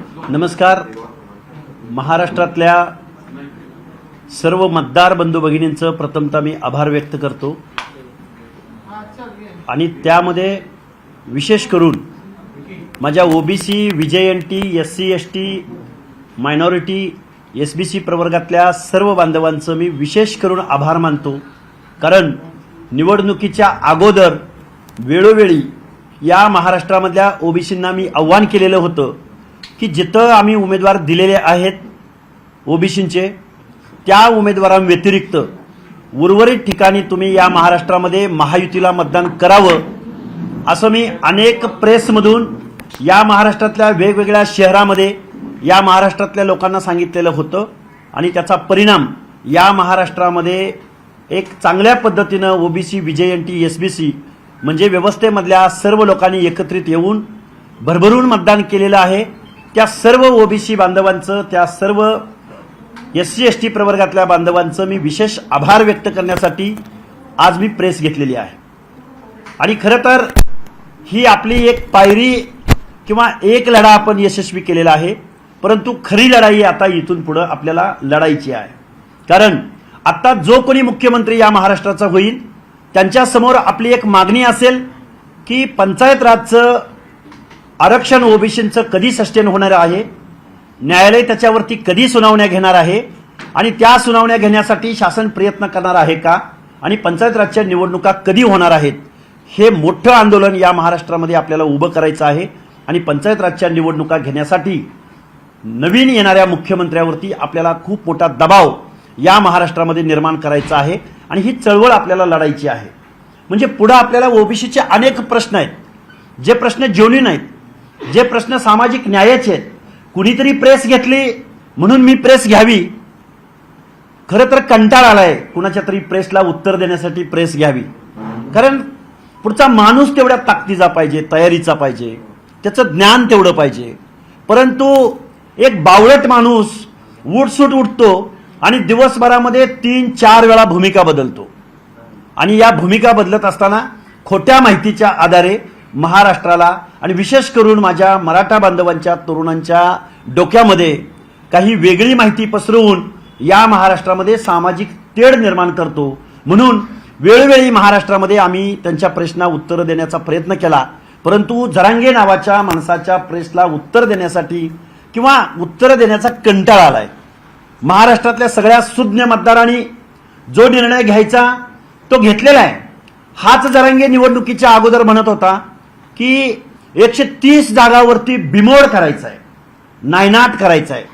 नमस्कार. महाराष्ट्रातल्या सर्व मतदार बंधू भगिनींचं प्रथमतः मी आभार व्यक्त करतो आणि त्यामध्ये विशेष करून माझ्या OBC, VJNT, SC ST, minority, SBC प्रवर्गातल्या सर्व बांधवांचं मी विशेष करून आभार मानतो. कारण निवडणुकीच्या अगोदर वेळोवेळी या महाराष्ट्रामधल्या ओबीसींना मी आव्हान केलेलं होतं की जिथं आम्ही उमेदवार दिलेले आहेत ओबीसींचे त्या उमेदवारांव्यतिरिक्त उर्वरित ठिकाणी तुम्ही या महाराष्ट्रामध्ये महायुतीला मतदान करावं असं मी अनेक प्रेसमधून या महाराष्ट्रातल्या वेगवेगळ्या शहरामध्ये या महाराष्ट्रातल्या लोकांना सांगितलेलं होतं आणि त्याचा परिणाम या महाराष्ट्रामध्ये एक चांगल्या पद्धतीनं ओबीसी, व्हीजेएनटी, एसबीसी म्हणजे व्यवस्थेमधल्या सर्व लोकांनी एकत्रित येऊन भरभरून मतदान केलेलं आहे. त्या सर्व ओबीसी बांधवांचं, त्या सर्व एससी एसटी प्रवर्गातल्या बांधवांचं मी विशेष आभार व्यक्त करण्यासाठी आज मी प्रेस घेतलेली आहे. आणि खरं तर ही आपली एक पायरी किंवा एक लढा आपण यशस्वी केलेला आहे, परंतु खरी लढाई आता इथून पुढे आपल्याला लढायची आहे. कारण आता जो कोणी मुख्यमंत्री या महाराष्ट्राचा होईल त्यांच्यासमोर आपली एक मागणी असेल की पंचायत राजचं आरक्षण ओबीसींचं कधी सस्टेन होणार आहे, न्यायालय त्याच्यावरती कधी सुनावण्या घेणार आहे आणि त्या सुनावण्या घेण्यासाठी शासन प्रयत्न करणार आहे का, आणि पंचायत राजच्या निवडणुका कधी होणार आहेत, हे मोठं आंदोलन या महाराष्ट्रामध्ये आपल्याला उभं करायचं आहे. आणि पंचायत राजच्या निवडणुका घेण्यासाठी नवीन येणाऱ्या मुख्यमंत्र्यावरती आपल्याला खूप मोठा दबाव या महाराष्ट्रामध्ये निर्माण करायचा आहे आणि ही चळवळ आपल्याला लढायची आहे. म्हणजे पुढे आपल्याला ओबीसीचे अनेक प्रश्न आहेत, जे प्रश्न जेन्युइन आहेत, जे प्रश्न सामाजिक न्यायाचे आहेत. कुणीतरी प्रेस घेतली म्हणून मी प्रेस घ्यावी, खरं तर कंटाळा आलाय कुणाच्या तरी प्रेसला उत्तर देण्यासाठी प्रेस घ्यावी. कारण पुढचा माणूस तेवढ्या ताकदीचा पाहिजे, तयारीचा पाहिजे, त्याचं ज्ञान तेवढं पाहिजे. परंतु एक बावळट माणूस उठसूट उठतो आणि दिवसभरामध्ये 3-4 वेळा भूमिका बदलतो आणि या भूमिका बदलत असताना खोट्या माहितीच्या आधारे महाराष्ट्राला आणि विशेष करून माझ्या मराठा बांधवांच्या तरुणांच्या डोक्यामध्ये काही वेगळी माहिती पसरवून या महाराष्ट्रामध्ये सामाजिक तेढ निर्माण करतो. म्हणून वेळोवेळी महाराष्ट्रामध्ये आम्ही त्यांच्या प्रश्नांना उत्तर देण्याचा प्रयत्न केला, परंतु जरांगे नावाच्या माणसाच्या प्रश्नाला उत्तर देण्यासाठी किंवा उत्तर देण्याचा कंटाळा आलाय. महाराष्ट्रातल्या सगळ्या सुज्ञ मतदारांनी जो निर्णय घ्यायचा तो घेतलेला आहे. हाच जरांगे निवडणुकीच्या अगोदर म्हणत होता की 130 जागावरती बिमोड करायचा आहे, नायनाट करायचा आहे,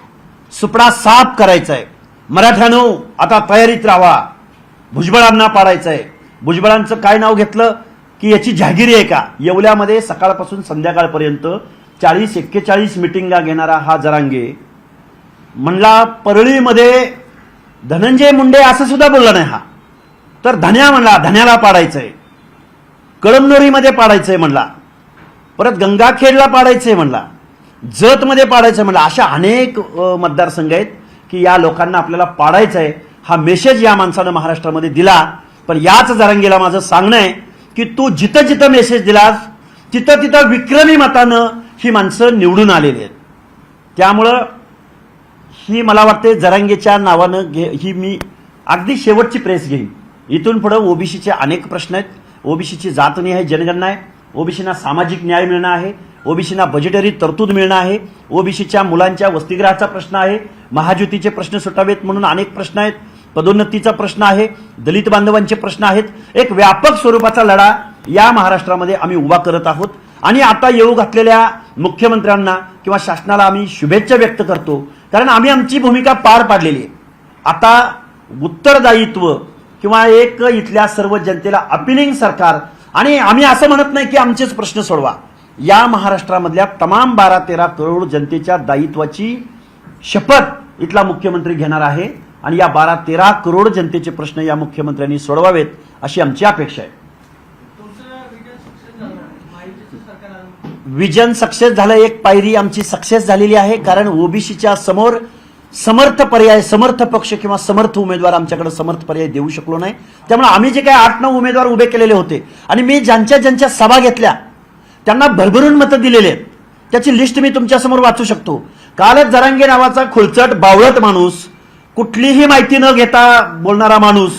सुपडा साफ करायचा आहे. मराठ्यानो आता तयारीत राहा, भुजबळांना पाडायचं आहे. भुजबळांचं काय नाव घेतलं की याची जहागिरी आहे का. येवल्यामध्ये सकाळपासून संध्याकाळपर्यंत 40-41 मिटिंगा घेणारा हा जरांगे म्हणला परळीमध्ये धनंजय मुंडे असं सुद्धा बोलला नाही हा, तर धन्या म्हणला, धन्याला पाडायचंय, कळमनुरीमध्ये पाडायचंय म्हणला, परत गंगाखेडला पाडायचंय म्हणला, जतमध्ये पाडायचंय म्हणला. अशा अनेक मतदारसंघ आहेत की या लोकांना आपल्याला पाडायचं आहे. हा मेसेज या माणसानं महाराष्ट्रामध्ये दिला. पण याच जरांगेला माझं सांगणं आहे की तू जिथं जिथं मेसेज दिलास तिथं तिथं विक्रमी मतानं ही माणसं निवडून आलेली आहेत. त्यामुळं ही मला वाटते जरांगेच्या नावानं ही मी अगदी शेवटची प्रेस घेईन. इथून पुढे ओबीसीचे अनेक प्रश्न आहेत. ओबीसीची जातनिहाय जनगणना आहे, ओबीसीना सामाजिक न्याय मिळणं आहे, ओबीसीना बजेटरी तरतूद मिळणं आहे, ओबीसीच्या मुलांच्या वसतिगृहाचा प्रश्न आहे, महायुतीचे प्रश्न सुटावेत म्हणून अनेक प्रश्न आहेत, पदोन्नतीचा प्रश्न आहे, दलित बांधवांचे प्रश्न आहेत. एक व्यापक स्वरूपाचा लढा या महाराष्ट्रामध्ये आम्ही उभा करत आहोत आणि आता येऊ घातलेल्या मुख्यमंत्र्यांना किंवा शासनाला आम्ही शुभेच्छा व्यक्त करतो. कारण आम्ही आमची भूमिका पार पाडलेली आहे. आता उत्तरदायित्व किंवा एक इथल्या सर्व जनतेला अपिलिंग सरकार, आणि आम्ही असं म्हणत नाही की आमचेच प्रश्न सोडवा. या महाराष्ट्रामधल्या तमाम 12-13 करोड जनतेच्या दायित्वाची शपथ इथला मुख्यमंत्री घेणार आहे आणि या 12-13 करोड जनतेचे प्रश्न या मुख्यमंत्र्यांनी सोडवावेत अशी आमची अपेक्षा आहे. विजन सक्सेस झालं, एक पायरी आमची सक्सेस झालेली आहे. कारण ओबीसीच्या समोर समर्थ पर्याय, समर्थ पक्ष किंवा समर्थ उमेदवार आमच्याकडे समर्थ पर्याय देऊ शकलो नाही. त्यामुळे आम्ही जे काही 8-9 उमेदवार उभे केलेले होते आणि मी ज्यांच्या ज्यांच्या सभा घेतल्या त्यांना भरभरून मतं दिलेले आहेत, त्याची लिस्ट मी तुमच्यासमोर वाचू शकतो. कालच जरांगे नावाचा खुळचट बावळट माणूस, कुठलीही माहिती न घेता बोलणारा माणूस,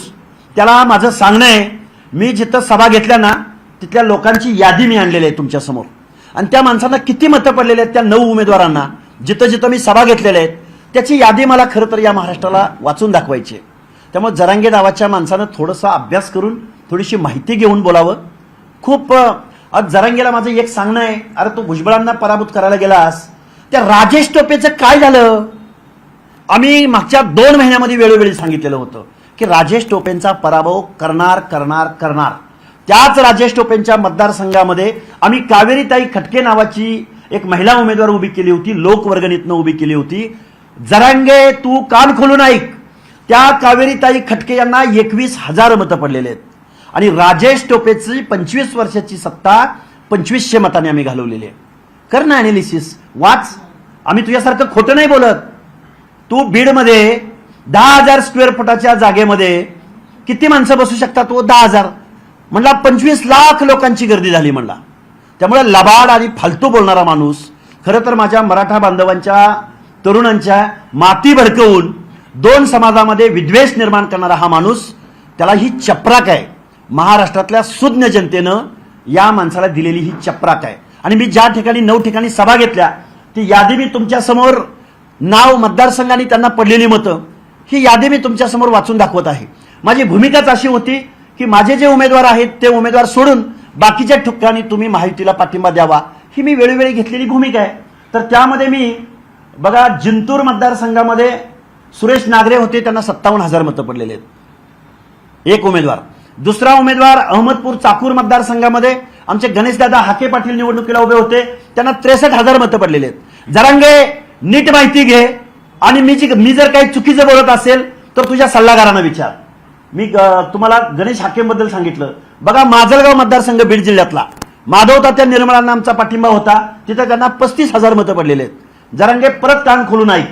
त्याला माझं सांगणं आहे, मी जिथं सभा घेतल्या ना तिथल्या लोकांची यादी मी आणलेली आहे तुमच्या समोर, आणि त्या माणसांना किती मतं पडलेली आहेत, त्या 9 उमेदवारांना जिथं जिथं मी सभा घेतलेल्या आहेत त्याची यादी मला खरं तर या महाराष्ट्राला वाचून दाखवायची आहे. त्यामुळे जरांगे नावाच्या माणसानं थोडासा अभ्यास करून थोडीशी माहिती घेऊन बोलावं. खूप आज जरांगेला माझं एक सांगणं आहे, अरे तू भुजबळांना पराभूत करायला गेलास, त्या राजेश टोपेचं काय झालं? आम्ही मागच्या 2 महिन्यामध्ये वेळोवेळी सांगितलेलं होतं की राजेश टोपेंचा पराभव करणार करणार करणार. त्याच राजेश टोपेंच्या मतदारसंघामध्ये आम्ही कावेरीताई खटके नावाची एक महिला उमेदवार उभी केली होती, लोकवर्गणीतनं उभी केली होती. जरांगे तू कान खोलून ऐक, त्या कावेरीताई खटके यांना 21,000 मतं पडलेले आहेत आणि राजेश टोपेची 25 वर्षाची सत्ता 2500 मतांनी आम्ही घालवलेली आहे. कर ना अॅनालिसिस, वाच. आम्ही तुझ्यासारखं खोटं नाही बोलत. तू बीडमध्ये 10,000 स्क्वेअर फुटाच्या जागेमध्ये किती माणसं बसू शकतात? तो 10,000 म्हणला, 25 लाख लोकांची गर्दी झाली म्हणला. त्यामुळे लबाड आणि फालतू बोलणारा माणूस, खरं तर माझ्या मराठा बांधवांच्या तरुणांच्या माती भडकवून 2 समाजामध्ये विद्वेष निर्माण करणारा हा माणूस, त्याला ही चपराक आहे. महाराष्ट्रातल्या सुज्ञ जनतेनं या माणसाला दिलेली ही चपराक आहे. आणि मी ज्या ठिकाणी 9 ठिकाणी सभा घेतल्या ती यादी मी तुमच्या समोर, नाव, मतदारसंघाने त्यांना पडलेली मतं, ही यादी मी तुमच्या समोर वाचून दाखवत आहे. माझी भूमिकाच अशी होती की माझे जे उमेदवार आहेत ते उमेदवार सोडून बाकीच्या ठिकाणी तुम्ही महायुतीला पाठिंबा द्यावा, ही मी वेळोवेळी घेतलेली भूमिका आहे. तर त्यामध्ये मी बघा, जिंतूर मतदारसंघामध्ये सुरेश नागरे होते, त्यांना 57,000 मतं पडलेले आहेत, एक उमेदवार. दुसरा उमेदवार अहमदपूर चाकूर मतदारसंघामध्ये आमचे गणेशदादा हाके पाटील निवडणुकीला उभे होते, त्यांना 63,000 मतं पडलेले आहेत. जरांगे नीट माहिती घे, आणि मी जर काही चुकीचं बोलत असेल तर तुझ्या सल्लागारांना विचार. मी तुम्हाला गणेश हाकेंबद्दल सांगितलं. बघा, माजलगाव मतदारसंघ बीड जिल्ह्यातला माधव तात्या निर्मळांना आमचा पाठिंबा होता, तिथं त्यांना 35,000 मतं पडलेले आहेत. जरांगे परत कान खोलून ऐक.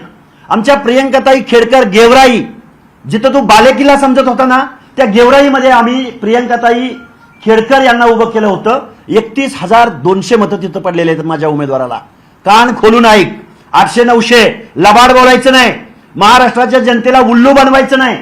आमच्या प्रियंकाताई खेडकर गेवराई, जिथं तू बालेकिल्ला समजत होता ना, त्या गेवराईमध्ये आम्ही प्रियंकाताई खेडकर यांना उभं केलं होतं. 31,200 मतं तिथं पडलेले आहेत माझ्या उमेदवाराला. कान खोलून ऐक. 800-900 लबाड बोलायचं नाही, महाराष्ट्राच्या जनतेला उल्लू बनवायचं नाही.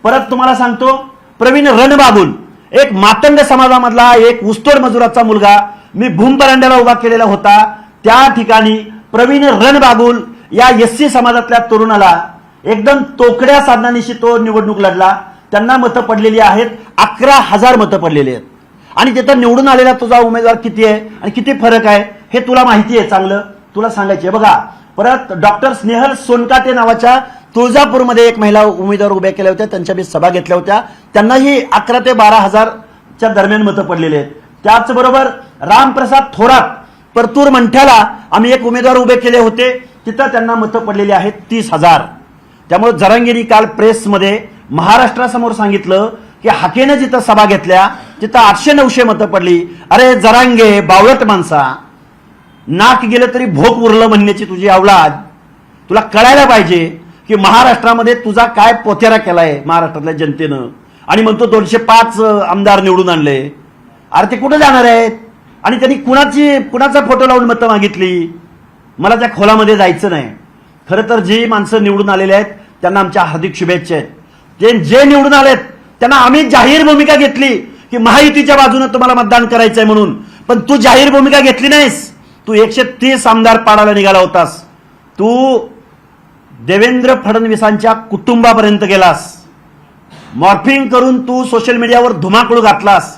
परत तुम्हाला सांगतो, प्रवीण रणबागुल, एक मातंग समाजामधला एक ऊसतोड मजुराचा मुलगा, मी भूमपरांड्याला उभा केलेला होता. त्या ठिकाणी प्रवीण रणबागुल या एससी समाजातल्या तरुणाला एकदम तोकड्या साधनानिशी तो निवडणूक लढला. त्यांना मतं पडलेली आहेत, 11,000 मतं पडलेली आहेत. आणि तिथं निवडून आलेला तुझा उमेदवार किती आहे आणि किती फरक आहे हे तुला माहिती आहे, चांगलं तुला सांगायचे. बघा, परत डॉक्टर स्नेहल सोनकाटे नावाच्या तुळजापूरमध्ये एक महिला उमेदवार उभ्या केल्या होत्या, त्यांच्या मी सभा घेतल्या होत्या, त्यांनाही 11,000 ते 12,000च्या दरम्यान मतं पडलेली आहेत. त्याचबरोबर रामप्रसाद थोरात परतूर मंठ्याला आम्ही एक उमेदवार उभे केले होते, तिथं त्यांना मतं पडलेली आहेत 30,000. त्यामुळे जरांगेंनी काल प्रेसमध्ये महाराष्ट्रासमोर सांगितलं की हाकेनं जिथं सभा घेतल्या तिथं 800-900 मतं पडली. अरे जरांगे, बावळट माणसा, नाक गेलं तरी भोक उरलं म्हणण्याची तुझी अवलाद, तुला कळायला पाहिजे की महाराष्ट्रामध्ये तुझा काय पोथेरा केलाय महाराष्ट्रातल्या जनतेनं. आणि म्हणतो 205 आमदार निवडून आणले. अरे ते कुठं जाणार आहेत? आणि त्यांनी कुणाचा फोटो लावून मतं मागितली? मला त्या खोलामध्ये जायचं नाही. खरं तर जी माणसं निवडून आलेले आहेत त्यांना आमच्या हार्दिक शुभेच्छा आहेत. ते जे निवडून आलेत त्यांना आम्ही जाहीर भूमिका घेतली की महायुतीच्या बाजूने तुम्हाला मतदान करायचंय म्हणून, पण तू जाहीर भूमिका घेतली नाहीस. तू 130 आमदार पाडायला निघाला होतास. तू देवेंद्र फडणवीसांच्या कुटुंबापर्यंत गेलास. मॉर्फिंग करून तू सोशल मीडियावर धुमाकूळ घातलास,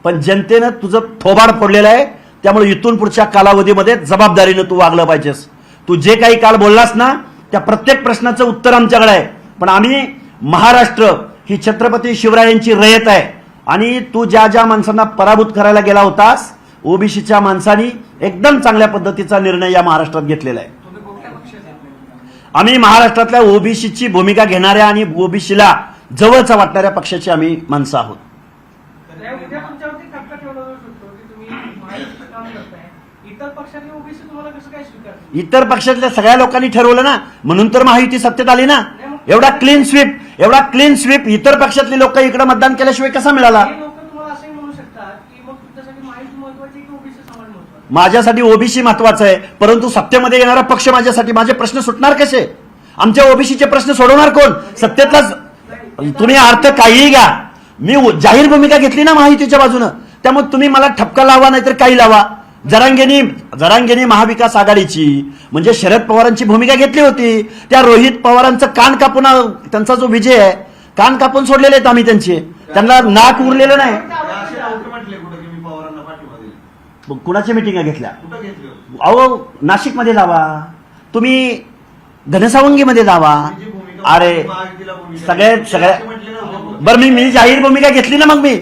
पण जनतेनं तुझं थोबाड फोडलेलं आहे. त्यामुळे इथून पुढच्या कालावधीमध्ये जबाबदारीनं तू वागलं पाहिजेस. तू जे काही काल बोललास ना, त्या प्रत्येक प्रश्नाचं उत्तर आमच्याकडे आहे. पण आम्ही, महाराष्ट्र ही छत्रपती शिवरायांची रयत आहे, आणि तू ज्या ज्या माणसांना पराभूत करायला गेला होतास, ओबीसीच्या माणसांनी एकदम चांगल्या पद्धतीचा निर्णय या महाराष्ट्रात घेतलेला आहे. आम्ही महाराष्ट्रातल्या ओबीसीची भूमिका घेणाऱ्या आणि ओबीसीला जवळचा वाटणाऱ्या पक्षाची आम्ही माणसं आहोत. इतर पक्षातल्या सगळ्या लोकांनी ठरवलं ना, म्हणून तर महायुती सत्तेत आली ना. एवढा क्लीन स्वीप इतर पक्षातले लोक इकडे मतदान केल्याशिवाय कसा मिळाला? माझ्यासाठी ओबीसी महत्वाचं आहे, परंतु सत्तेमध्ये येणारा पक्ष माझ्यासाठी माझे प्रश्न सुटणार कसे? आमच्या ओबीसीचे प्रश्न सोडवणार कोण? सत्तेतलाच तुम्ही अर्थ काहीही घ्या, मी जाहीर भूमिका घेतली ना महायुतीच्या बाजूनं, त्यामुळे तुम्ही मला ठपका लावा नाहीतर काही लावा. जरांगेनी महाविकास आघाडीची म्हणजे शरद पवारांची भूमिका घेतली होती. त्या रोहित पवारांचं कान कापून, त्यांचा जो विजय आहे कान कापून सोडलेले आहेत आम्ही त्यांचे, त्यांना नाक उरलेलं नाही. कुणाच्या मिटिंगा घेतल्या? अहो नाशिकमध्ये जावा, तुम्ही घनसावंगीमध्ये जावा. अरे सगळ्या बरं मी जाहीर भूमिका घेतली ना, मग मी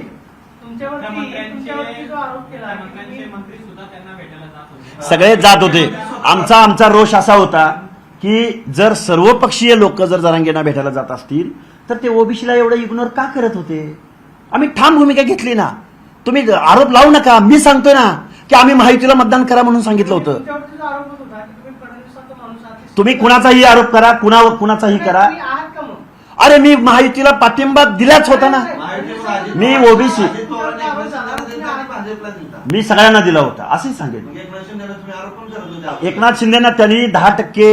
सगळे जात होते. आमचा रोष असा होता की जर सर्वपक्षीय लोक जर जरांगेंना भेटायला जात असतील तर ते ओबीसीला एवढं इग्नोर का करत होते? आम्ही ठाम भूमिका घेतली ना. तुम्ही आरोप लावू नका, मी सांगतोय ना की आम्ही महायुतीला मतदान करा म्हणून सांगितलं होतं. तुम्ही कुणाचाही आरोप करा, कुणाचाही करा. अरे मी महायुतीला पाठिंबा दिलाच होता ना. मी ओबीसी मी सगळ्यांना दिला होता असंही सांगेल. एकनाथ शिंदेना त्यांनी 10%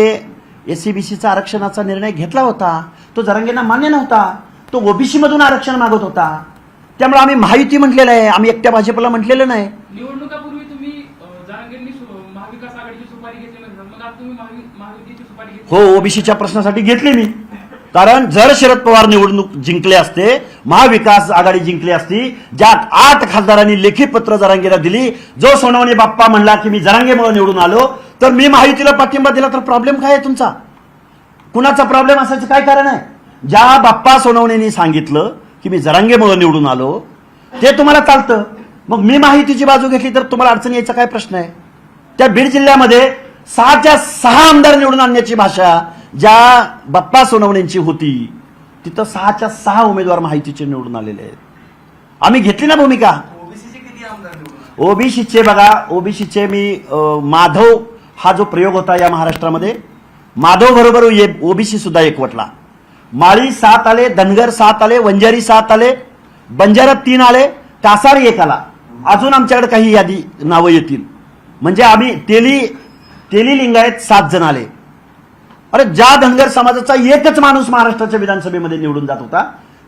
एससीबीसीचा आरक्षणाचा निर्णय घेतला होता, तो जरांगेंना मान्य नव्हता. तो ओबीसी मधून आरक्षण मागत होता. त्यामुळे आम्ही महायुती म्हटलेलं आहे, आम्ही एकट्या भाजपला म्हटलेलं नाही. निवडणुकापूर्वी तुम्ही जरांगेंनी महाविकास आघाडीची सुपारी घेतली नाही, मग आज तुम्ही महायुतीची सुपारी घेतली? हो, ओबीसीच्या प्रश्नासाठी घेतली मी. कारण जर शरद पवार निवडणूक जिंकले असते, महाविकास आघाडी जिंकली असती, ज्यात 8 खासदारांनी लेखी पत्र जरांगेला दिली, जो सोनवणे बाप्पा म्हणला की मी जरांगेमुळे निवडून आलो, तर मी महायुतीला पाठिंबा दिला तर प्रॉब्लेम काय आहे तुमचा? कुणाचा प्रॉब्लेम असायचं काय कारण आहे? ज्या बाप्पा सोनवणेंनी सांगितलं की मी जरांगेमुळे निवडून आलो ते तुम्हाला चालतं, मग मी महायुतीची बाजू घेतली तर तुम्हाला अडचण यायचा काय प्रश्न आहे? त्या बीड जिल्ह्यामध्ये 6च्या 6 आमदार निवडून आणण्याची भाषा ज्या बाप्पा सोनवणेंची होती, तिथं 6च्या 6 उमेदवार महायुतीचे निवडून आलेले आहेत. आम्ही घेतली ना भूमिका. ओबीसीचे बघा, ओबीसीचे मी माधव हा जो प्रयोग होता या महाराष्ट्रामध्ये, माधव बरोबर ओबीसी सुद्धा एकवटला. माळी 7 आले, धनगर 7 आले, वंजारी 7 आले, बंजारा 3 आले, कासार 1 आला. अजून आमच्याकडे काही यादी नावं येतील. म्हणजे आम्ही तेली लिंगायत 7 जण आले. अरे ज्या धनगर समाजाचा एकच माणूस महाराष्ट्राच्या विधानसभेमध्ये निवडून जात होता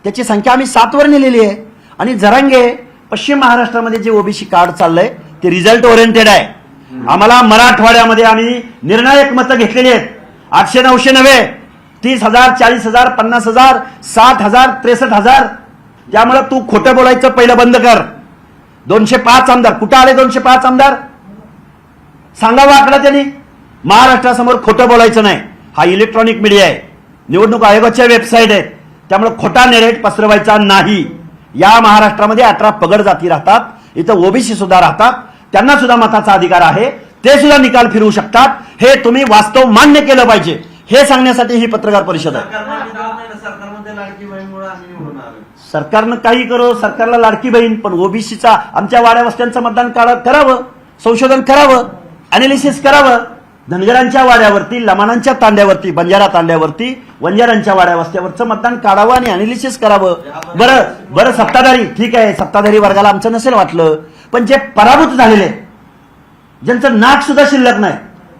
त्याची संख्या आम्ही 7 वर नेलेली आहे. आणि जरांगे पश्चिम महाराष्ट्रामध्ये जे ओबीसी कार्ड चाललंय ते रिझल्ट ओरिएंटेड आहे. आम्हाला मराठवाड्यामध्ये आम्ही निर्णायक मतं घेतलेली आहेत. 800, 900 नव्हे, 30,000, 40,000, 50,000, 60,000, 63,000. त्यामुळे तू खोटं बोलायचं पहिलं बंद कर. 205 आमदार कुठं आले? 205 आमदार सांगावं आकडा त्यांनी. महाराष्ट्रासमोर खोटं बोलायचं नाही. हा इलेक्ट्रॉनिक मीडिया आहे, निवडणूक आयोगाच्या वेबसाईट आहेत, त्यामुळे खोटा नेरेट पसरवायचा नाही. या महाराष्ट्रामध्ये 18 पगड जाती राहतात, इथं ओबीसी सुद्धा राहतात, त्यांना सुद्धा मताचा अधिकार आहे, ते सुद्धा निकाल फिरवू शकतात. हे तुम्ही वास्तव मान्य केलं पाहिजे, हे सांगण्यासाठी ही पत्रकार परिषद आहे. सरकारनं काही करो, सरकारला लाडकी बहीण, पण ओबीसीचा आमच्या वाड्या वस्त्यांचं मतदान करावं, संशोधन करावं, अनालिसिस करावं. धनगरांच्या वाड्यावरती, लमाणांच्या तांड्यावरती, बंजारा तांड्यावरती, वंजारांच्या वाड्या वस्त्यावरचं मतदान काढावं आणि अनालिसिस करावं. बरं सत्ताधारी ठीक आहे, सत्ताधारी वर्गाला आमचं नसेल वाटलं, पण जे पराभूत झालेले, ज्यांचं नाक सुद्धा शिल्लक नाही,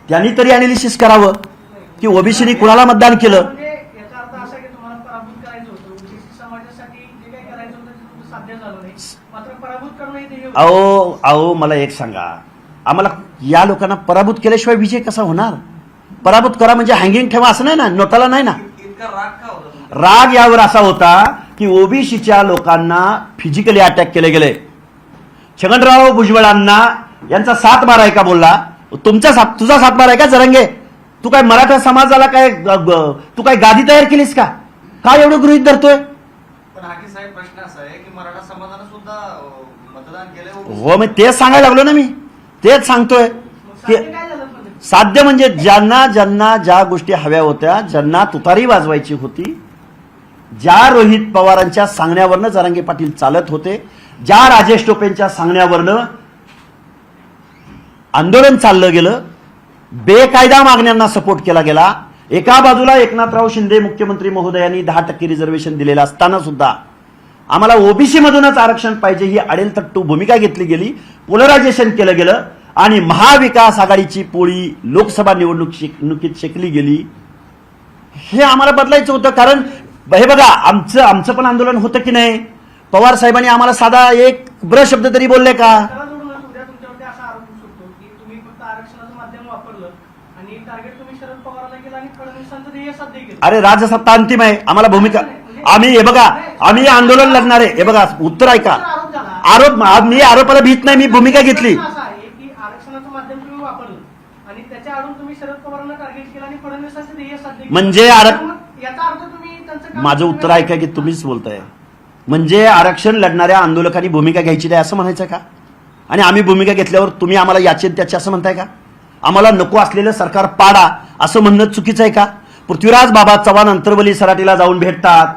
त्यांनी तरी अनालिसिस करावं की ओबीसीनी कुणाला मतदान केलं. अहो मला एक सांगा, आम्हाला या लोकांना पराभूत केल्याशिवाय विजय कसा होणार? पराभूत करा म्हणजे हँगिंग ठेवा असं नाही ना, नोटाला नाही ना. राग यावर असा होता की ओबीसीच्या लोकांना फिजिकली अटॅक केले गेले. छगनराव भुजबळांना यांचा 7 बार आहे का बोलला? तुझा 7 बार आहे का जरांगे? तू काय मराठा समाजाला काय तू काय गादी तयार केलीस का? काय एवढं गृहीत धरतोय? प्रश्न असा आहे की मराठा समाजानं सुद्धा मतदान केलं. हो, मग तेच सांगायला लागलो ना, मी तेच सांगतोय की साध्य म्हणजे ज्यांना ज्या गोष्टी हव्या होत्या, ज्यांना तुतारी वाजवायची होती, ज्या रोहित पवारांच्या सांगण्यावरनं जरांगे पाटील चालत होते, ज्या राजेश टोपेंच्या सांगण्यावरनं आंदोलन चाललं गेलं, बेकायदा मागण्यांना सपोर्ट केला गेला. एका बाजूला एकनाथराव शिंदे मुख्यमंत्री महोदयांनी 10% रिझर्वेशन दिलेलं असताना सुद्धा आम्हाला ओबीसी मधूनच आरक्षण पाहिजे ही अडेलतट्टू भूमिका घेतली गेली, पोलरायझेशन केलं गेलं. आणि महाविकास आघाडीची पोळी लोकसभा निवडणुकीत शेकली गेली. हे आम्हाला बदलायचं होतं. कारण हे बघा, आमचं पण आंदोलन होतं की नाही. पवार साहेबांनी आम्हाला साधा एक शब्द तरी बोलले का? त्याला जोडूनच उद्या तुमच्यावरती असा आरोप होऊ शकतो की तुम्ही फक्त आरक्षणाचं माध्यम वापरलं आणि टार्गेट तुम्ही शरद पवारांना केलं आणि फडणवीसांचं ध्येय साध्य केलं. अरे राजसत्ता अंतिम आहे. आम्हाला भूमिका आम्ही हे बघा, आम्ही आंदोलन लढणार आहे. हे बघा, उत्तर ऐका. आरोप झाला. मी आरोपाला भीत नाही, मी भूमिका घेतली. असा आहे की आरक्षणाचं माध्यम तुम्ही वापरलं आणि त्याच्या आडून तुम्ही शरद पवारांना टार्गेट केलं आणि फडणवीसांचं ध्येय साध्य केलं. म्हणजे तर मग याचा अर्थ तुम्ही त्यांचं काम- माझं उत्तर ऐका की तुम्हीच बोलताय. म्हणजे आरक्षण लढणाऱ्या आंदोलकांनी भूमिका घ्यायची नाही असं म्हणायचं का? आणि आम्ही भूमिका घेतल्यावर तुम्ही आम्हाला याचे त्याचे असं म्हणताय का? आम्हाला नको असलेलं सरकार पाडा असं म्हणणं चुकीचं आहे का? पृथ्वीराज बाबा चव्हाण अंतर्वली सराटीला जाऊन भेटतात,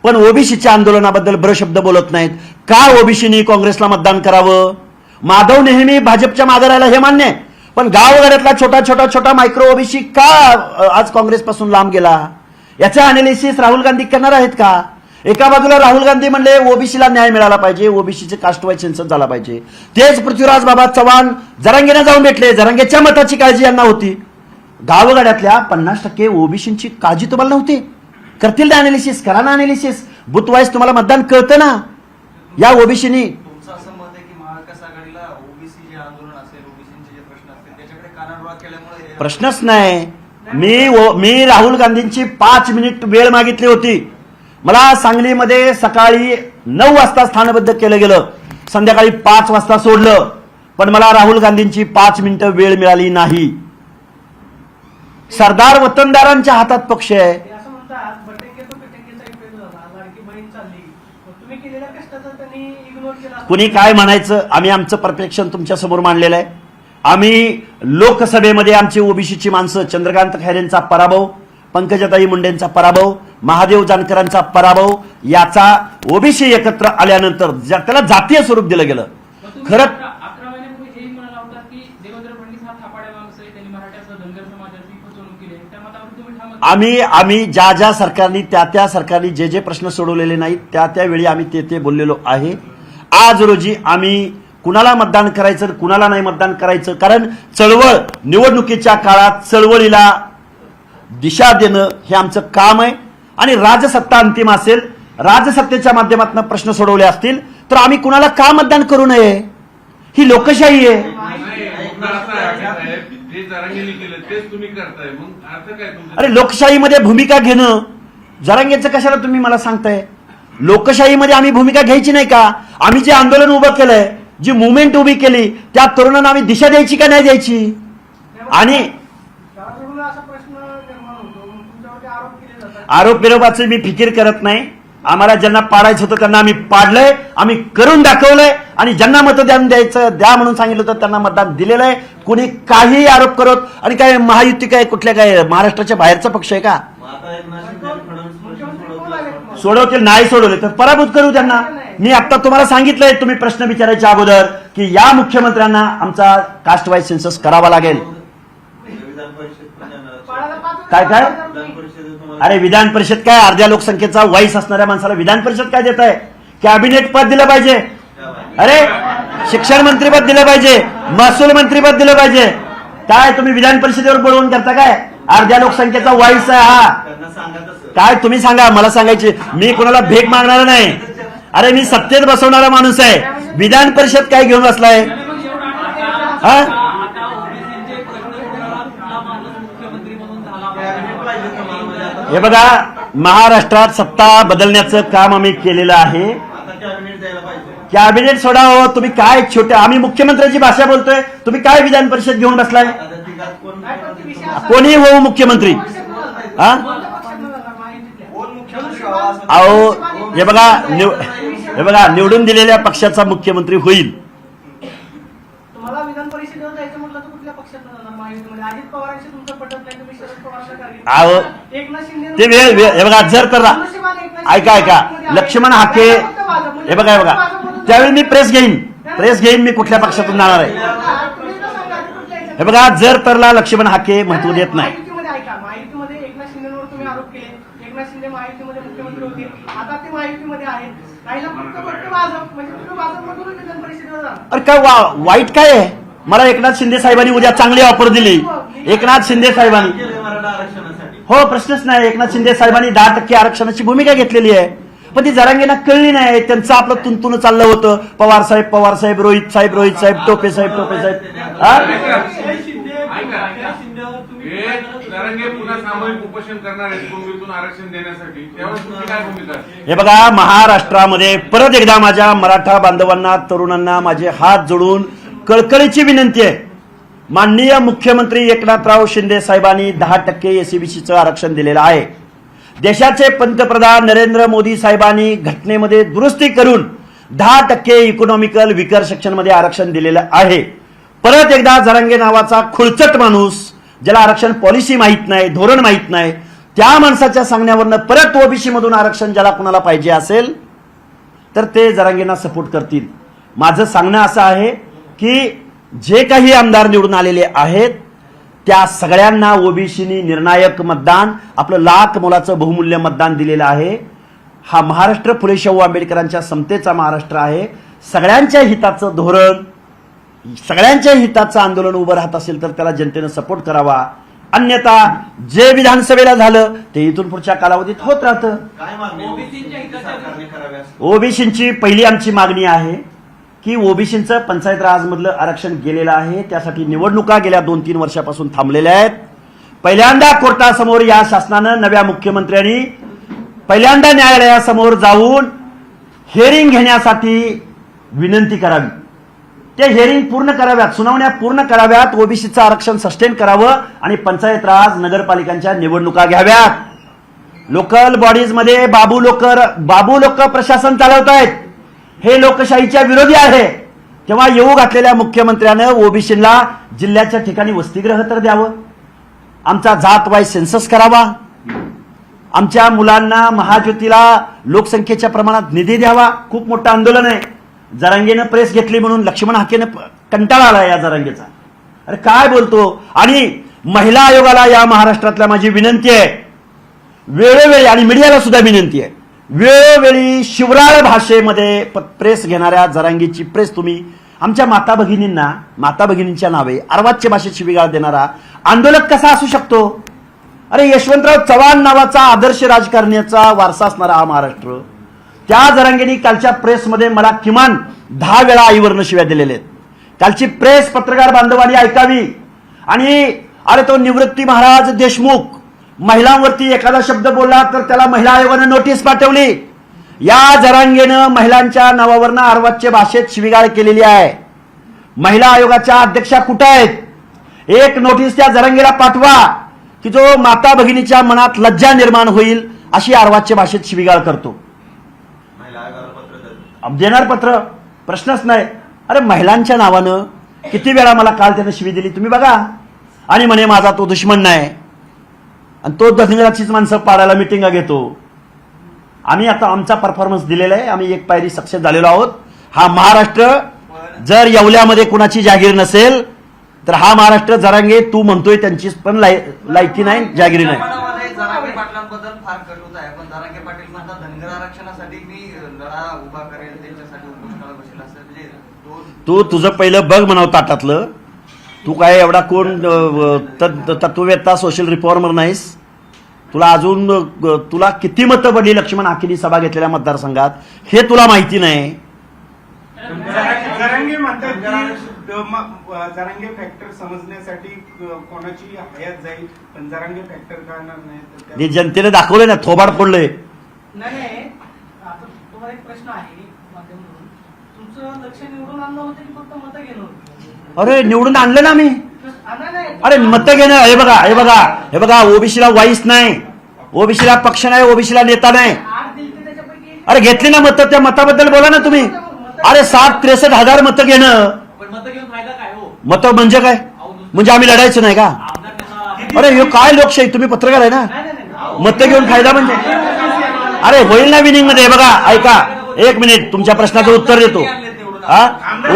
पण ओबीसीच्या आंदोलनाबद्दल शब्द बोलत नाहीत. का ओबीसीनी काँग्रेसला मतदान करावं? माधव नेहमी भाजपच्या मागे राहिला हे मान्य आहे, पण गावगाड्यातला छोटा मायक्रो ओबीसी का आज काँग्रेसपासून लांब गेला? याचा अनालिसिस राहुल गांधी करणार आहेत का? एका बाजूला राहुल गांधी म्हणले ओबीसीला न्याय मिळाला पाहिजे, ओबीसीचे कास्ट वाईज सेन्सस झाला पाहिजे. तेच पृथ्वीराज बाबा चव्हाण जरांगेला जाऊन भेटले, जरांगेच्या मताची काळजी यांना होती. गावगाड्यातल्या 50% ओबीसीची काळजी तुम्हाला नव्हती? करतील ना अनालिसिस, करा ना अनालिसिस. बुथ वाईज तुम्हाला मतदान कळतं ना या ओबीसीनी. तुमचं असं मत आहे की महाविकास आघाडीला ओबीसी जे आंदोलन असेल, ओबीसीचे जे प्रश्न असतील त्याच्याकडे कानाडोळा केल्यामुळे हे- प्रश्नच नाही. मी राहुल गांधींची 5 मिनिट वेळ मागितली होती. मला सांगलीमध्ये सकाळी 9 वाजता स्थानबद्ध केलं गेलं, संध्याकाळी 5 वाजता सोडलं, पण मला राहुल गांधींची 5 मिनिटं वेळ मिळाली नाही. सरदार वतनदारांच्या हातात पक्ष आहे. ते असं म्हणतात बटेंगे तो पिटेंगेचा इफेक्ट झाला, लाडकी बहीण चालली, मग तुम्ही केलेल्या कष्टाचा त्यांनी इग्नोर केला. कुणी काय म्हणायचं, आम्ही आमचं परफेक्शन तुमच्या समोर मांडलेलं आहे. आम्ही लोकसभेमध्ये आमची ओबीसीची माणसं, चंद्रकांत खैरेंचा पराभव, पंकजाताई मुंडेंचा पराभव, महादेव जानकरांचा पराभव, याचा ओबीसी एकत्र आल्यानंतर त्याला जातीय स्वरूप दिलं गेलं. मग तुम्ही खरं 11 महिन्यापूर्वी हेही म्हणाला होता की देवेंद्र फडणवीस हा थापाड्या माणूस आहे, त्यांनी मराठ्यासह धनगर समाजाची फसवणूक केली आहे. त्या मतावर तुम्ही ठाम आहात? आम्ही ज्या सरकारनी त्या सरकारनी जे प्रश्न सोडवलेले नाहीत त्या वेळी आम्ही ते बोललेलो आहे. आज रोजी आम्ही कुणाला मतदान करायचं कुणाला नाही मतदान करायचं, कारण चळवळ निवडणुकीच्या काळात चळवळीला दिशा देणं हे आमचं काम आहे. आणि राजसत्ता अंतिम असेल, राजसत्तेच्या माध्यमातून प्रश्न सोडवले असतील तर आम्ही कुणाला का मतदान करू नये? ही लोकशाही आहे. जे जरांगेने केलं तेच तुम्ही करताय, मग अर्थ काय तुमचा? अरे लोकशाहीमध्ये भूमिका घेणं, जरांगेचं कशाला तुम्ही मला सांगताय? लोकशाहीमध्ये आम्ही भूमिका घ्यायची नाही का? आम्ही जे आंदोलन उभं केलंय, जी मुवमेंट उभी केली, त्या तरुणांना आम्ही दिशा द्यायची का नाही द्यायची? आणि त्याला जोडून असा प्रश्न निर्माण होतो, मग तुमच्यावरती आरोप केले जातात. आरोप विरोपाचे मी फिकीर करत नाही. आम्हाला ज्यांना पाडायचं होतं त्यांना आम्ही पाडलंय, आम्ही करून दाखवलंय, आणि ज्यांना मतदान द्यायचं द्या म्हणून सांगितलं होतं त्यांना मतदान दिलेलं आहे. कुणी काही आरोप करत, आणि काय महायुती काय कुठल्या काय महाराष्ट्राच्या बाहेरचा पक्ष आहे का? मुख्यमंत्री कोण आले मग? सोडवतील, नाही सोडवले तर पराभूत करू त्यांना. मी आता तुम्हाला सांगितलंय, तुम्ही प्रश्न विचारायच्या अगोदर, की या मुख्यमंत्र्यांना आमचा कास्ट वाईज सेन्सस करावा लागेल. पाडायला पाच काय? तुम्ही- अरे विधान परिषद काय, अर्ध्या लोकसंख्येचा वाईस असणाऱ्या माणसाला विधान परिषद काय देत आहे? कॅबिनेट पद दिलं पाहिजे, अरे शिक्षण मंत्रीपद दिलं पाहिजे, महसूल मंत्रीपद दिलं पाहिजे. काय तुम्ही विधान परिषदेवर बोलवून करता काय? अर्ध्या लोकसंख्येचा वाईस आहे हा. काय तुम्ही सांगा, मला सांगायची, मी कोणाला भेट मागणार नाही. अरे मी सत्तेत बसवणारा माणूस आहे, विधान परिषद काय घेऊन बसलाय? हा? हे बघा, महाराष्ट्रात सत्ता बदलण्याचं काम आम्ही केलेलं आहे. कॅबिनेट सोडा हो, तुम्ही काय छोटे, आम्ही मुख्यमंत्र्यांची भाषा बोलतोय, तुम्ही काय विधान परिषद घेऊन बसलाय? कोणी हो मुख्यमंत्री? हा? कोण मुख्यमंत्री व्हावा असं- अहो हे बघा निवडून दिलेल्या पक्षाचा मुख्यमंत्री होईल. तुम्हाला विधान परिषदेवर जायचं म्हटलं तर कुठल्या पक्षात जाणार? महायुतीमध्ये अजित पवारांशी तुमचं पटत नाही, तुम्ही शरद पवारांना टार्गेट अहो, करता. एकनाथ शिंदे ते हे बघा, जर तर ऐका लक्ष्मण हाके, हे बघा त्यावेळी मी प्रेस घेईन मी कुठल्या पक्षातून जाणार आहे. हे बघा, जर तरला लक्ष्मण हाके महत्व देत नाही. महायुतीमध्ये एकनाथ शिंदेवर तुम्ही आरोप केले, एकनाथ शिंदे महायुतीमध्ये मुख्यमंत्री होते, आता ते महायुतीमध्ये आहेत, राहिला फक्त भाजप, म्हणजे तुम्ही भाजपमधूनच विधान परिषदेवर जाणार. अरे काय वाईट काय आहे? मला एकनाथ शिंदे साहेबांनी उद्या चांगली ऑफर दिली. एकनाथ शिंदे साहेबांनी, मराठा आरक्षणासाठी हो प्रश्नच नाही, एकनाथ शिंदे साहेबांनी 10% आरक्षणाची भूमिका घेतलेली आहे, पण ती जरांगेंना कळली नाही. त्यांचं आपलं तुंतुन चाललं होतं, पवार साहेब, रोहित साहेब, टोपे साहेब. हा? जरांगे पुन्हा सामूहिक उपोषण करणार आहेत कुंभीतून आरक्षण देण्यासाठी, त्यावर तुमची काय भूमिका आहे? हे बघा, महाराष्ट्रामध्ये परत एकदा माझ्या मराठा बांधवांना, तरुणांना माझे हात जोडून कळकळीची विनंती आहे. माननीय मुख्यमंत्री एकनाथराव शिंदे साहेबांनी 10% एससीबीसीचं आरक्षण दिलेलं आहे. देशाचे पंतप्रधान नरेंद्र मोदी साहेबांनी घटनेमध्ये दुरुस्ती करून 10% इकॉनॉमिकल विकर सेक्शनमध्ये आरक्षण दिलेलं आहे. परत एकदा जरांगे नावाचा खुळचट माणूस, ज्याला आरक्षण पॉलिसी माहित नाही, धोरण माहित नाही, त्या माणसाच्या सांगण्यावरनं परत ओबीसी मधून आरक्षण ज्याला कुणाला पाहिजे असेल तर ते जरांगेंना सपोर्ट करतील. माझं सांगणं असं आहे की जे काही आमदार निवडून आलेले आहेत त्या सगळ्यांना ओबीसीनी निर्णायक मतदान, आपलं लाख मोलाचं बहुमूल्य मतदान दिलेलं आहे. हा महाराष्ट्र फुले शाहू आंबेडकरांच्या समतेचा महाराष्ट्र आहे. सगळ्यांच्या हिताचं धोरण, सगळ्यांच्या हिताचं आंदोलन उभं राहत असेल तर त्याला जनतेनं सपोर्ट करावा. अन्यथा जे विधानसभेला झालं ते इथून पुढच्या कालावधीत होत राहतं. काय मागणी सरकारने करावी असं? ओबीसींची पहिली आमची मागणी आहे की ओबीसींचं पंचायत राजमधलं आरक्षण गेलेलं आहे, त्यासाठी निवडणुका गेल्या 2-3 वर्षापासून थांबलेल्या आहेत. पहिल्यांदा कोर्टासमोर या शासनानं, नव्या मुख्यमंत्र्यांनी पहिल्यांदा न्यायालयासमोर जाऊन हिअरिंग घेण्यासाठी विनंती करावी. ते हिअरिंग पूर्ण कराव्यात, सुनावण्या पूर्ण कराव्यात, ओबीसीचं आरक्षण सस्टेन करावं आणि पंचायत राज नगरपालिकांच्या निवडणुका घ्याव्यात. लोकल बॉडीजमध्ये बाबू लोक प्रशासन चालवत आहेत, हे लोकशाहीच्या विरोधी आहे. तेव्हा येऊ घातलेल्या मुख्यमंत्र्यानं ओबीसीला जिल्ह्याच्या ठिकाणी वसतिगृह तर द्यावं, आमचा जात वाईज सेन्सस करावा, आमच्या मुलांना महाज्योतीला लोकसंख्येच्या प्रमाणात निधी द्यावा. खूप मोठं आंदोलन आहे. जरांगेनं प्रेस घेतली म्हणून लक्ष्मण हाकेनं कंटाळा आला या जरांगेचा. अरे काय बोलतो. आणि महिला आयोगाला या महाराष्ट्रातल्या माझी विनंती आहे, वेळोवेळी, आणि मीडियाला सुद्धा विनंती आहे, वेळोवेळी शिवराळ भाषेमध्ये प्रेस घेणाऱ्या जरांगेची प्रेस तुम्ही आमच्या माता भगिनींच्या नावे अर्वाच्य भाषेत शिवीगाळ देणारा आंदोलक कसा असू शकतो. अरे यशवंतराव चव्हाण नावाचा आदर्श राजकारण्याचा वारसा असणारा हा महाराष्ट्र, त्या जरांगेनी कालच्या प्रेसमध्ये मला किमान 10 वेळा आईवरनं शिव्या दिलेल्या आहेत. कालची प्रेस पत्रकार बांधवांनी ऐकावी. आणि अरे तो निवृत्ती महाराज देशमुख महिलांवरती एखादा शब्द बोलला तर त्याला महिला आयोगानं नोटीस पाठवली. या जरांगेनं महिलांच्या नावावरनं अर्वाच्य भाषेत शिवीगाळ केलेली आहे. महिला आयोगाच्या अध्यक्षा कुठं आहेत? एक नोटीस त्या जरांगेला पाठवा की जो माता भगिनीच्या मनात लज्जा निर्माण होईल अशी अर्वाच्य भाषेत शिवीगाळ करतो. देणार पत्र, प्रश्नच नाही. अरे महिलांच्या नावानं किती वेळा मला काल त्यानं शिवी दिली तुम्ही बघा. आणि म्हणे माझा तो दुश्मन नाही, आणि तो धनगराचीच माणसं पाडायला मिटिंगा घेतो. आम्ही आता आमचा परफॉर्मन्स दिलेला आहे, आम्ही एक पायरी सक्सेस झालेलो आहोत. हा महाराष्ट्र जर येवल्यामध्ये कुणाची जागीर नसेल तर हा महाराष्ट्र जरांगे तू म्हणतोय त्यांची पण लायकी नाही, जागिरी नाही. जरांगे पाटलांबद्दल फार कटुता आहे, पण जरांगे पाटील म्हणतात धनगर आरक्षणासाठी मी लढा उभा करेल, त्यांच्यासाठी उपोषणाला बसेल असं. म्हणजे तू तुझं पहिलं बघ म्हणावं ताटातलं. तू काय एवढा कोण तत्ववेत्ता सोशल रिफॉर्मर नाहीस. तुला अजून तुला किती मतं पडली लक्ष्मण हाकेनी सभा घेतलेल्या मतदारसंघात हे तुला माहिती नाही. जरांगे म्हणतात की जरांगे फॅक्टर समजण्यासाठी कोणाची हयात जाईल, पण जरांगे फॅक्टर करणार नाही. जे जनतेने दाखवले ना, थोबाड फोडले. नाही, आता तुम्हाला एक प्रश्न आहे माध्यमातून. तुमचं लक्ष निवडून आणलं होतं की फक्त मतं घेणं होतं? अरे निवडून आणलं ना मी. नाही. अरे मतं घेणं. हे बघा ओबीसीला वाईस नाही, ओबीसीला पक्ष नाही, ओबीसीला नेता नाही. 8 दिली की त्याच्यापैकी अरे घेतली ना मतं, त्या मताबद्दल बोला ना तुम्ही. अरे 63,000 मतं घेणं. मतं घेऊन फायदा काय हो? मतं म्हणजे काय? म्हणजे आम्ही लढायचं नाही का? अरे हे काय लोकशाही, तुम्ही पत्रकार आहे ना. मतं घेऊन फायदा म्हणजे अरे होईल ना विनिंग मध्ये. बघा ऐका, 1 मिनिट तुमच्या प्रश्नाचं उत्तर देतो.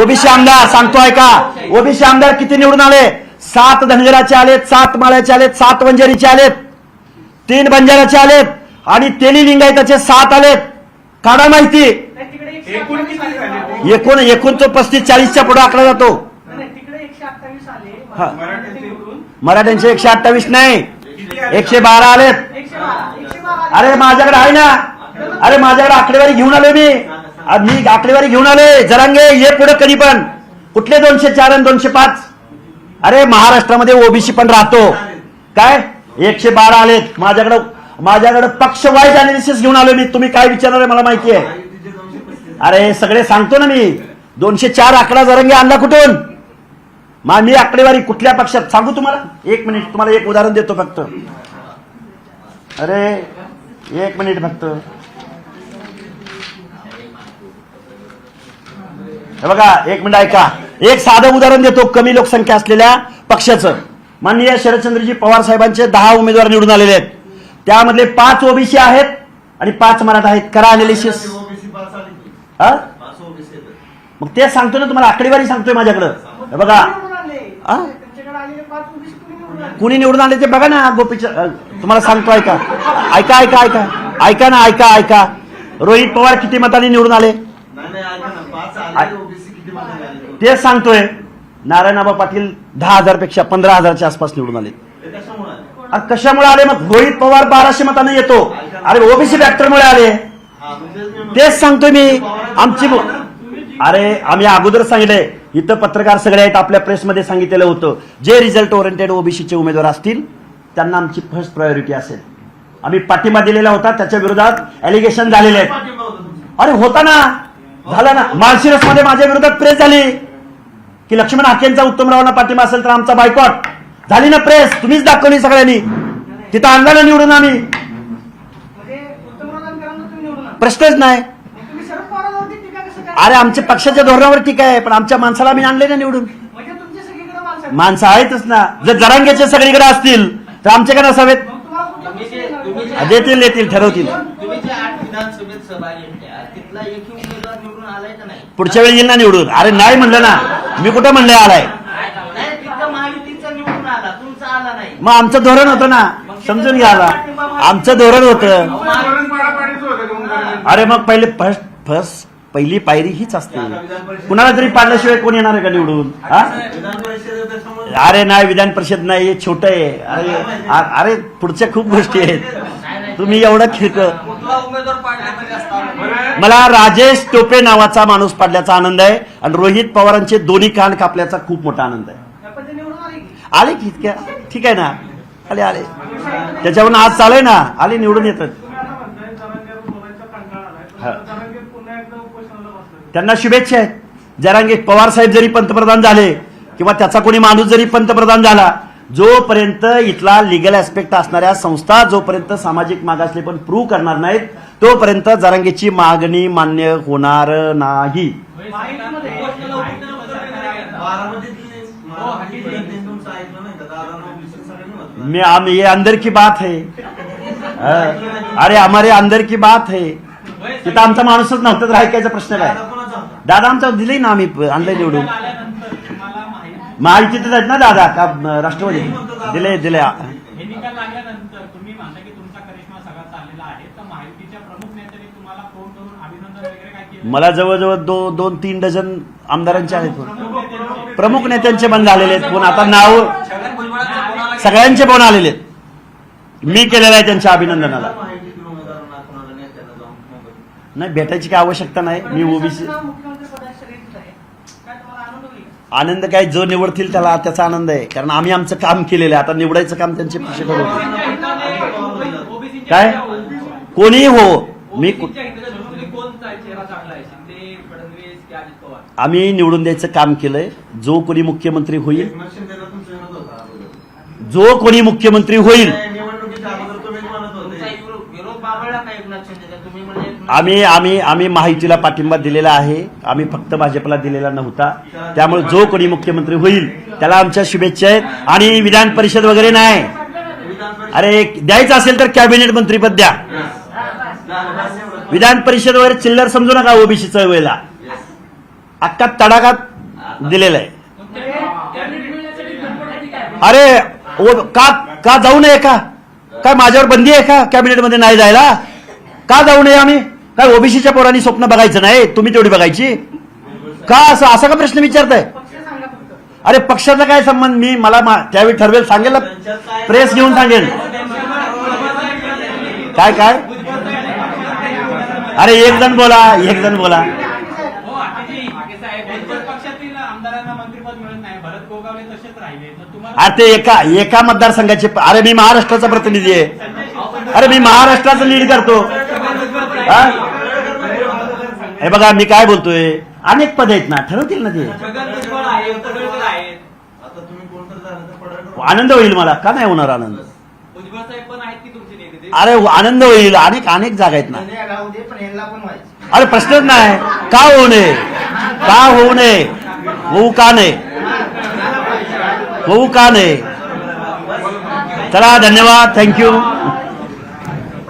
ओबीसी आमदार सांगतो ऐका. ओबीसी आमदार किती निवडून आले? 7 धनगराचे आलेत, 7 माळ्याचे आलेत, 7 वंजारीचे आलेत, 3 बंजाराचे आलेत आणि तेली लिंगायताचे 7 आलेत. काढा माहिती. एकूण किती झाले? एकूण तो 35-40च्या पुढे आकडा जातो. तिकडे 108 हा. मराठ्याचे निवडून मराठ्यांचे 128 नाही, किती आले? 112 आलेत. 112 अरे माझ्याकडे आहे ना, अरे माझ्याकडे आकडेवारी घेऊन आलोय मी आकडेवारी घेऊन आलोय. जरांगे ये पुढे कधी पण, कुठले 204 आणि 205? अरे महाराष्ट्रामध्ये ओबीसी पण राहतो काय. 112 आलेत माझ्याकडे पक्ष वाईज अनालिसिस घेऊन आलोय मी. तुम्ही काय विचारणार आहे मला माहिती आहे. अरे सगळे सांगतो ना मी. 204 आकडा जरांगे आणला कुठून? मी आकडेवारी कुठल्या पक्षात सांगू तुम्हाला? 1 मिनिट, तुम्हाला एक उदाहरण देतो फक्त. अरे 1 मिनिट फक्त. हे बघा 1 मिनिट ऐका. एक साधं उदाहरण देतो कमी लोकसंख्या असलेल्या पक्षाचं. माननीय शरदचंद्रजी पवार साहेबांचे 10 उमेदवार निवडून आलेले आहेत. त्यामधले 5 ओबीसी आहेत आणि 5 मराठा आहेत. करा अनालिसिस. मग ते सांगतो ना तुम्हाला, आकडेवारी सांगतोय माझ्याकडं. हे बघा त्यांच्याकडे आलेले 5 ओबीसी कुणी निवडून आले? कुणी निवडून आले ते बघा ना. गोपीच्या तुम्हाला सांगतो ऐका ऐका ऐका ऐका ऐका ना ऐका ऐका. रोहित पवार किती मतांनी निवडून आले तेच सांगतोय. नारायणआबा पाटील 10,000 पेक्षा 15,000च्या आसपास निवडून आले. कशामुळे आले? मग रोहित पवार 1200 मतांनी येतो. अरे ओबीसी फॅक्टरमुळे आले. तेच सांगतोय मी. अरे आम्ही अगोदर सांगितलंय, इथं पत्रकार सगळे आहेत, आपल्या प्रेसमध्ये सांगितलेलं होतं, जे रिझल्ट ओरिएंटेड ओबीसीचे उमेदवार असतील त्यांना आमची फर्स्ट प्रायोरिटी असेल. आम्ही पाठिंबा दिलेला होता, त्याच्या विरोधात एलिगेशन झालेले आहेत. अरे होता ना, झाला ना. माळशिरसमध्ये माझ्या विरोधात प्रेस झाली की लक्ष्मण हाकेंचा उत्तमरावांना पाठिंबा असेल तर आमचा बायकॉट झाली ना. प्रेस तुम्हीच दाखवली सगळ्यांनी. तिथं आणला ना निवडून आम्ही. म्हणजे उत्तमरावांकरांना तुम्ही निवडून आले. प्रश्नच नाही. मग तुम्ही शरद पवारांवरती टीका कसं करता? अरे आमच्या पक्षाच्या धोरणावर ठीक आहे, पण आमच्या माणसाला आम्ही आणले ना निवडून. म्हणजे तुमच्या सगळीकडे माणसं आहेत. माणसं आहेतच ना. जर जरांगेचे सगळीकडे असतील तर आमच्याकडे असावेत. मग तुम्हाला कुठला पक्ष येणार? देतील ठरवतील. तुम्ही जे 8 विधानसभेत सभा घेतल्या तिथला एकही उमेदवार निवडून आलाय का नाही? पुढच्या वेळी येईल ना निवडून. अरे नाही म्हणलं ना मी, कुठं म्हणलं आलाय? नाही, तिथं महायुतीचा निवडून आला, तुमचा आला नाही. मग आमचं धोरण होतं ना, समजून घ्या आता. आमचं धोरण होतं. धोरण पाडापाडीचं होतं का मग? अरे मग पहिली पायरी हीच असते. कुणाला तरी पाडल्याशिवाय कोण येणार आहे का निवडून? हा? अरे नाही, विधान परिषद नाही, हे छोट आहे. अरे पुढच्या खूप गोष्टी आहेत. तुम्ही एवढं खिळक. कुठला उमेदवार पाडला तरी असता. मला राजेश टोपे नावाचा माणूस पाडल्याचा आनंद आहे आणि रोहित पवारांचे दोन्ही कान कापल्याचा खूप मोठा आनंद आहे. पण ते निवडून आले की? आले की इतक्या ठीक आहे ना. आले त्याच्यावरून आज चालय ना, आले निवडून येतात. तुम्ही आता म्हणताय जरांगेवर बोलायचा कंटाळा आलाय. हा. पण जरांगे पुन्हा एकदा उपोषणाला बसले. त्यांना शुभेच्छा आहेत. जरांगे पवार साहेब जरी पंतप्रधान झाले किंवा त्याचा कोणी माणूस जरी पंतप्रधान झाला, जोपर्यंत इथला लिगल ऍस्पेक्ट असणाऱ्या संस्था जोपर्यंत सामाजिक मागासले पण प्रूव्ह करणार नाहीत तोपर्यंत जरांगेची मागणी मान्य होणार नाही. माहितीमध्ये ये अंदर की बात है. अरे हमारे अंदर की बात है. तिथं आमचा माणूसच नव्हता तर ऐकायचा प्रश्न काय? दादा आमचा दिले ना, आम्ही आणलंय निवडून. माहितीतच आहेत ना दादा का राष्ट्रवादी दिले. हे निकाल लागल्यानंतर तुम्ही म्हणता की तुमचा करिश्मा सगळा चाललेला आहे, तर महायुतीच्या प्रमुख नेत्यांनी तुम्हाला फोन करून अभिनंदन वगैरे काय केलं? मला जवळजवळ 2-3 डझन आमदारांचे आहेत फोन. प्रमुख नेत्यांचे पण झालेले आहेत फोन. आता नाव छगन भुजबळांचा कोणाला सगळ्यांचे फोन आलेले आहेत. मी केलेलं आहे त्यांच्या अभिनंदनाला. नाही भेटायची काय आवश्यकता नाही. मी ओबीसी मुख्यमंत्री पदासाठी आहे. काय तुम्हाला आनंद होईल? आनंद काय, जो निवडतील त्याला त्याचा आनंद आहे. कारण आम्ही आमचं काम केलेलं आहे. आता निवडायचं काम त्यांचे पक्ष करू. काय कोणीही हो, मी आम्ही निवडून द्यायचं काम केलंय. जो कोणी मुख्यमंत्री होईल विरोध बाबळला काय एकनाथ शिंदे तुम्ही म्हणजे आम्ही माहितीला पाठिंबा दिलेला आहे. आम्ही फक्त भाजपला दिलेला नव्हता. त्यामुळे जो कोणी मुख्यमंत्री होईल त्याला आमच्या शुभेच्छा आहेत. आणि विधान परिषद वगैरे नाही. अरे द्यायचं असेल तर कॅबिनेट मंत्रीपद द्या. विधान परिषद वगैरे चिल्लर समजू नका. ओबीसी चळवळीला अख्खा तडाखात दिलेला आहे. अरे का जाऊ नये का? काय माझ्यावर बंदी आहे का कॅबिनेटमध्ये नाही जायला? का जाऊ नये आम्ही? काय ओबीसीच्या पोरांनी स्वप्न बघायचं नाही, तुम्ही तेवढी बघायची का? असा का प्रश्न विचारताय? पक्ष सांगा फक्त. अरे पक्षाचा काय संबंध? मी मला त्यावेळी ठरवेल, सांगेल ना, प्रेस घेऊन सांगेल. काय काय? अरे एक जण बोला. पक्षातील आमदारांना मंत्रिपद मिळत नाही, भरत गोगावले तसेच राहिले, तर तुम्हाला अरे ते एका मतदारसंघाचे, अरे मी महाराष्ट्राचा प्रतिनिधी आहे. अरे मी महाराष्ट्राचं लीड करतो. हा? हे बघा मी काय बोलतोय, अनेक पद आहेत ना, ठरवतील ना ते. आता तुम्ही कोणतं झालं तर पडळ आनंद होईल मला, का नाही होणार आनंद? भुजबळ साहेब पण आहेत की तुमचे नेते? अरे आनंद होईल, अनेक जागा आहेत ना. राहू दे, पण यांना पण व्हायचं. अरे प्रश्नच नाही, का होऊ नये? होऊ का नाही? चला धन्यवाद, थँक्यू.